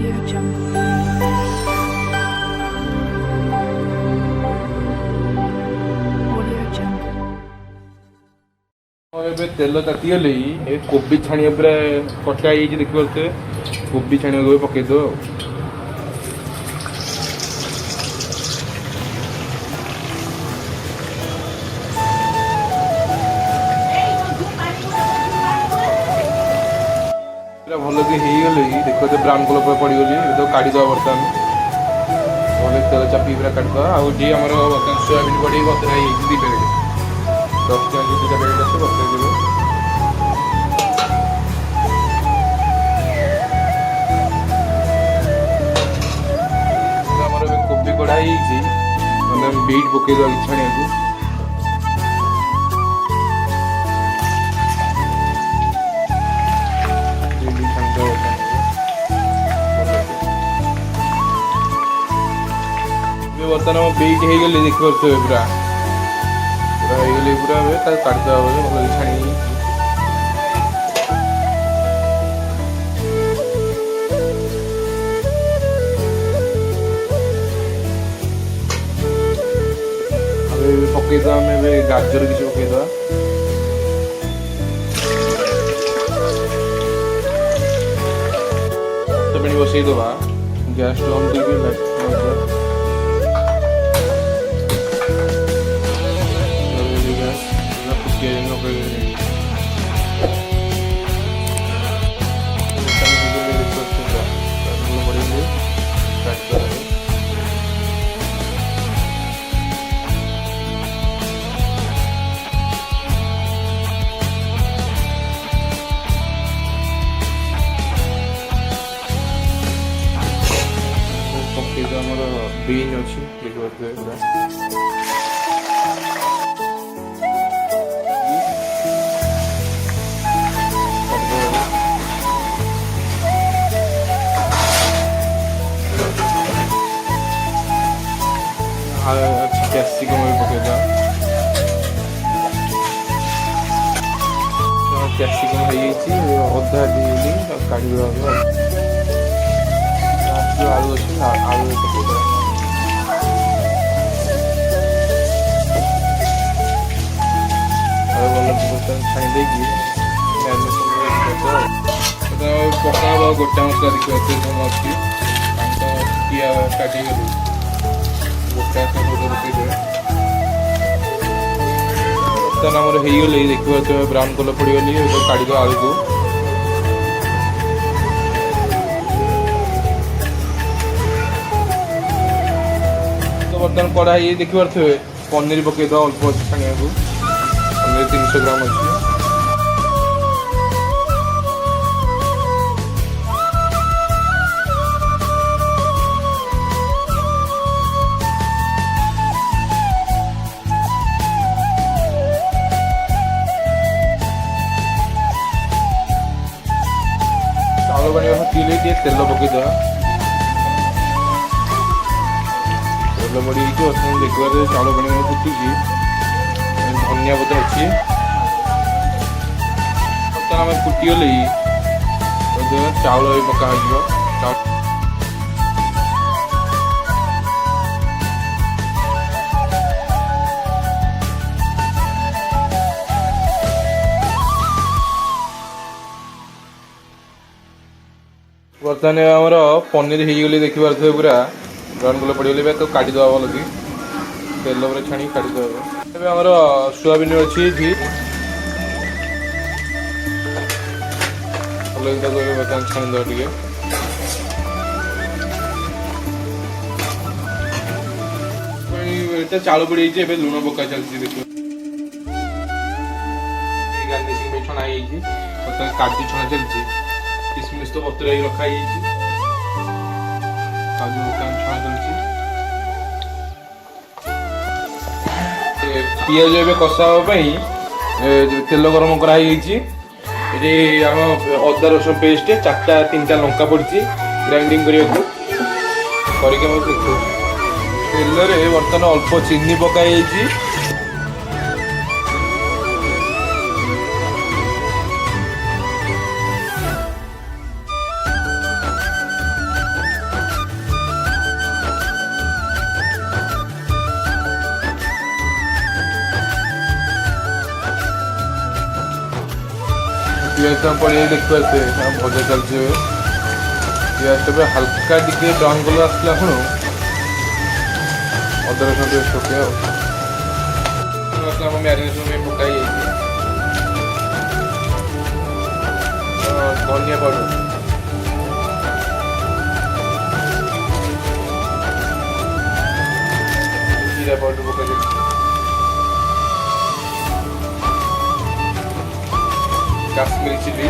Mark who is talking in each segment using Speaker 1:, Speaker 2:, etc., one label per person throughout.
Speaker 1: Audio Jungle. Audio Jungle.
Speaker 2: ଏବେ ତେଲ ତାତିଗଲେ ଏ କୋବି ଛାଣିବା ପୁରା କଟା ହେଇଯାଇଛି ଦେଖିପାରୁଥିବେ। କୋବି ଛାଣିବାକୁ ବି ପକେଇଦେବ ଆଉ। ପୁରା ଭଲ କି ହେଇଗଲେ ଦେଖୁଥିବେ ବ୍ରାଉନ୍ କଲର୍ ପୁରା ପଡ଼ିଗଲି ଏବେ ତ କାଢ଼ିଦେବା ବର୍ତ୍ତମାନ। ଭଲ ତେଲ ଚାପିକି ପୁରା କାଢ଼ିଦେବା। ଆଉ ଯିଏ ଆମର ବର୍ତ୍ତମାନ ସୋୟାବିନ୍ ବଡ଼ି ବତୁରା ହେଇଯାଇଛି 2 ପ୍ୟାକେଟ୍ 10 ଟଙ୍କା 2ଟା ପ୍ୟାକେଟ୍ ଅଛି ବତୁରାଇ ଦେବେ। ଆମର ଏବେ କୋବି କଢ଼ା ହେଇଯାଇଛି ମାନେ ଆମେ ବିଟ୍ ପକେଇଦେବା କିଛି ଛାଣିବାକୁ। ବର୍ତ୍ତମାନ ବିଟ୍ ହେଇଗଲେ ଦେଖିପାରୁଥିବେ ପୁରା ହେଇଗଲେ ପୁରା ଏବେ ତାକୁ କାଢ଼ିଦେବା ବୋଲେ ଭଲ ଛାଣିକି। ଏବେ ପକେଇଦେବା ଆମେ ଏବେ ଗାଜର କିଛି ପକେଇଦେବା। ପାଣି ବସେଇଦେବା ଗ୍ୟାସ୍ ଅନ୍ କରିକି ଆମର ବିନ୍ ଅଛି ଦେଖିପାରୁଥିବେ ପୁରା। କ୍ୟାପ୍ସିକମ୍ ବି ପକେଇଦେବା। କ୍ୟାପ୍ସିକମ୍ ହେଇଯାଇଛି ଅଧା ହେଇନି କାଢ଼ିଦେବା। ଆଳୁ ଅଛି ଆଳୁ ପକେଇଦେବା। ଆଉ ଭଲ ଛାଣି ଦେଇକି ପକା ହବ ଗୋଟା ମସଲା ଦେଖିବା କ'ଣ ଅଛି କିଆ କାଟିଗଲି ଗୋଟା ପକେଇଦେବେ। ବର୍ତ୍ତମାନ ଆମର ହେଇଗଲେ ଦେଖିପାରୁଥିବେ ବ୍ରାଉନ୍ କଲର୍ ପଡ଼ିଗଲି କାଢ଼ିଦେବା ଆଳୁକୁ। ବର୍ତ୍ତମାନ କଢ଼ା ହେଇ ଦେଖିପାରୁଥିବେ ପନିର ପକେଇଦେବା ଅଳ୍ପ ଅଛି ଛାଣିବାକୁ। ପନିର 300 ଗ୍ରାମ ଅଛି। ଚାଉଳ ପାଣି ଫୁଟିଲେ ଟିକେ ତେଲ ପକେଇଦେବା। ତେଲ ପଡ଼ି ହେଇଛି ବର୍ତ୍ତମାନ ଦେଖିବାରେ ଚାଉଳ ପାଣି ଫୁଟୁଛି। ଧନିଆ ପତ୍ର ଅଛି ବର୍ତ୍ତମାନ ଆମେ ଫୁଟିଗଲେ ଚାଉଳ ବି ପକା ହେଇଯିବ। ବର୍ତ୍ତମାନ ଆମର ପନିର ହେଇଗଲେ ଦେଖିପାରୁଥିବେ ପୁରା ବ୍ରାଉନ୍ କଲର୍ ପଡ଼ିଗଲେ ଏବେ ତାକୁ କାଢ଼ିଦେବା ଭଲ କି ତେଲ ଉପରେ ଛାଣିକି କାଢ଼ିଦେବା। ଏବେ ଆମର ସୋୟାବିନ୍ ଅଛି ଏଠି ଭଲ କି ତାକୁ ଏବେ ବର୍ତ୍ତମାନ ଛାଣିଦେବା ଟିକେ। ଏଟା ଚାଉଳ ପଡ଼ିଯାଇଛି ଏବେ ଲୁଣ ପକା ଚାଲିଛି ଦେଖିବ। ଗାର୍ନିସିଂ ପାଇଁ ଛଣା ହେଇଯାଇଛି ବର୍ତ୍ତମାନ କାଜୁ ଛଣା ଚାଲିଛି। କିସମିସ୍ ତ ବତୁରା ହେଇ ରଖା ହେଇଯାଇଛି। କାଜୁ ବର୍ତ୍ତମାନ ଛଣା ଚାଲିଛି। ପିଆଜ ଏବେ କଷା ହେବା ପାଇଁ ତେଲ ଗରମ କରାହେଇଯାଇଛି। ଏଠି ଆମ ଅଦା ରସୁଣ ପେଷ୍ଟ 3ଟା ଲଙ୍କା ପଡ଼ିଛି ଗ୍ରାଇଣ୍ଡିଙ୍ଗ କରିବାକୁ କରିକି ଆମେ ଦେଖୁ। ତେଲରେ ବର୍ତ୍ତମାନ ଅଳ୍ପ ଚିନି ପକା ହେଇଯାଇଛି। ପିଆଜ ପଡ଼ିଆ ଦେଖିବା ଏତେ ଭଜା ଚାଲିଛି ଏବେ। ପିଆଜଟା ପୁରା ହାଲକା ଟିକେ ବ୍ରାଉନ୍ କଲର୍ ଆସିଲା ପୁଣି ଅଦା ରସୁଣ ପେଷ୍ଟ ପକେଇବା ଆଉ ମସଲା ଆମ ମ୍ୟାରିନେସନ୍ ପାଇଁ ପକା ହେଇଯାଇଛି। ଧନିଆ ପାଉଡ଼ର, ଜିରା ପାଉଡ଼ର ପକାଇଦେବି, କାଶ୍ମୀରୀ ଚିଲି,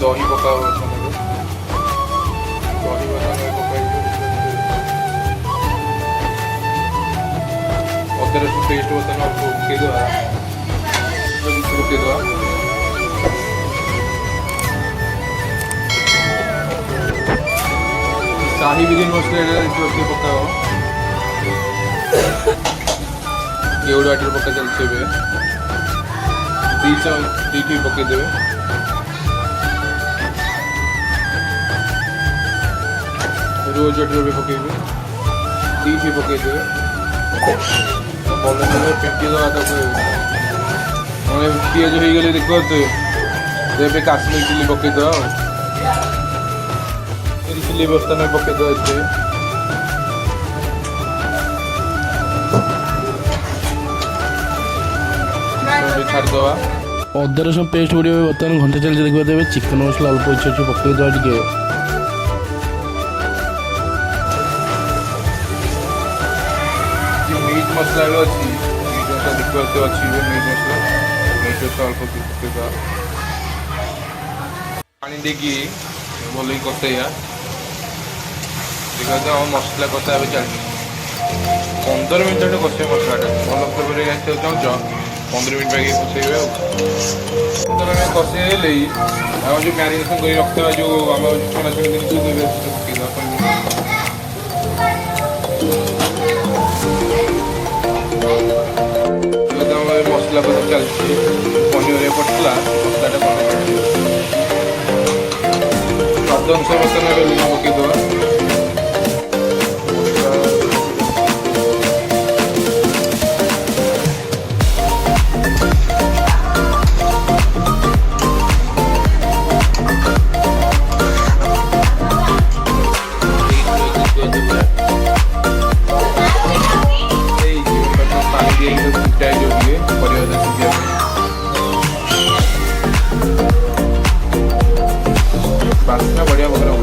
Speaker 2: ଦହି ପକା ହବ ଦହି ବର୍ତ୍ତମାନ ପକାଇବି। ଅଦା ରସୁଣ ପେଷ୍ଟ ବର୍ତ୍ତମାନ ଅଳ୍ପ ପକେଇଦେବା, ପକେଇଦେବା। शाही बिरयानी मसला देखिए पकाओ एवढे वाटर पका चलते हुए दी पकईदेवे रोज वाटर भी पकईबे दी पकईदेवे भल फेंटी दवा पिज हो गले देखते काश्मीर चिली पकईदवा चिली बर्तन में पकईदवा इतने छाड़दवा
Speaker 3: अदा रसुण पेस्ट पड़े बर्तमान घंटे चलते देखा देवे चिकन मसला अल्प अच्छे अच्छे पकईदवा टे
Speaker 2: मीट मसला भी अच्छी मीट मसला देखते अच्छी मीट मसला अल्प पकईदवा पानी देकी भल कषाइया देखा हम मसला कषा चलती 15 मिनट कषे मसलाटा भल फ्लेवर चाहूँ 15 मिनट बाकी कषे कषे आम जो मैरिनेशन कर रखा जो आम छुणा छुणी जिन मसला कषा चलती पनीर पड़ता मसलाटा स्वाद अनुसार बर्तन लुण पकईदवा बास्ना बढ़िया बगरा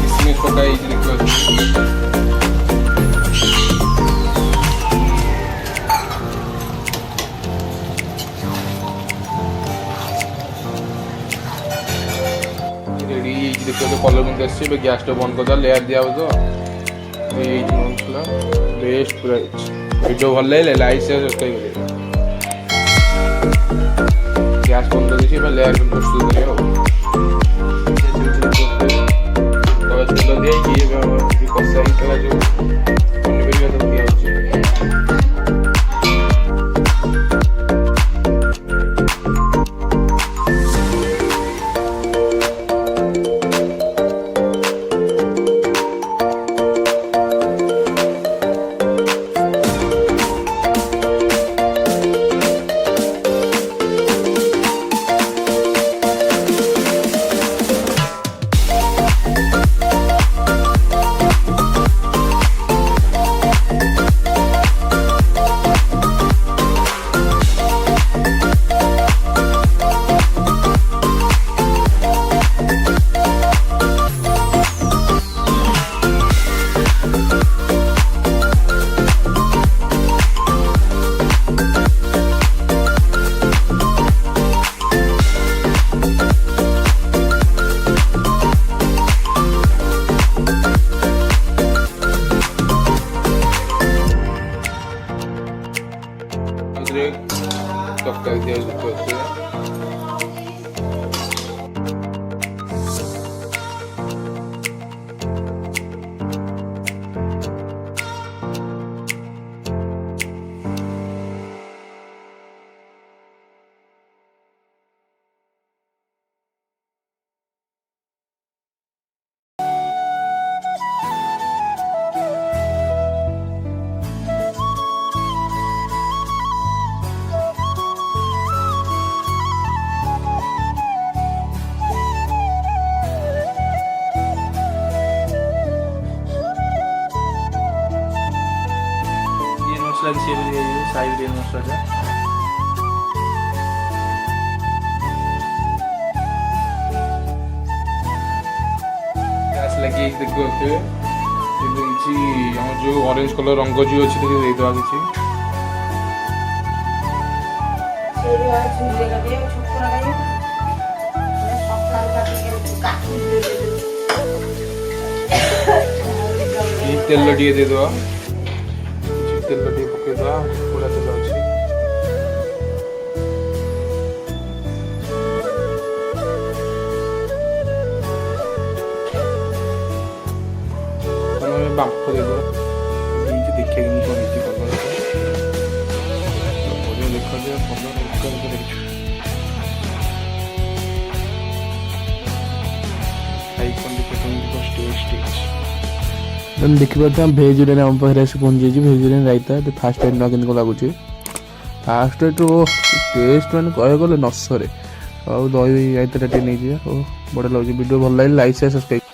Speaker 2: किसमिस पकाई रेडी देखो तो कलर में आसे गैस टा बंद कर लेयर दिया तो मसला बेस्ट पूरा वीडियो भल लगे लाइक शेयर सब्सक्राइब गैस बंद कर दीजिए लेयर में प्रस्तुत करें कषा जो पनीपरिया सब दिया
Speaker 3: ସିଏ ବି ଦେଇଦେବି ସାଇ ବିରିୟାନୀ ମସଲାଟା।
Speaker 2: ଆସିଲା କି ଦେଖିପାରୁଥିବେ କିଛି ଆମର ଯେଉଁ ଅରେଞ୍ଜ କଲର ରଙ୍ଗ ଯେଉଁ ଅଛି ଟିକେ ଦେଇଦେବା କିଛି। ତେଲ ଟିକେ ଦେଇଦେବା, ତେଲ ଟିକେ ପକେଇଦେବା, ପୋଡ଼ା ତେଲ ଅଛି। ବାମ୍ଫ ଦେଇଦେବା, ଦେଇଛି ଦେଖିବା କେମିତି କ'ଣ ହେଇଛି କଲର୍ ବଢ଼ିଆ ଦେଖାଯାଏ। କଲର୍ ଦେଖିଛୁ ଖାଇಕೊಂಡು ଦେଖିବା କେମିତି କ'ଣ ଟେଷ୍ଟ ହେଇଛି।
Speaker 3: ଦେଖିପାରୁଥିବେ ଆମେ ଭେଜ୍ ବିରିୟାନୀ ଆମ ପାଖରେ ଆସି ପହଞ୍ଚିଯାଇଛି। Veg biryani raita first time ନା କେମିତି କ'ଣ ଲାଗୁଛି। ଫାଷ୍ଟ ଟାଇମ୍ରୁ ଟେଷ୍ଟ ମାନେ କହିବାକୁ ଗଲେ ନସରେ। ଆଉ ଦହି ରାଇତାଟା ଟିକେ ନେଇଯିବା। ବଢ଼ିଆ ଲାଗୁଛି। ଭିଡ଼ିଓ ଭଲ ଲାଗିଲେ ଲାଇକ୍ ସେୟାର ସବସ୍କ୍ରାଇବ୍।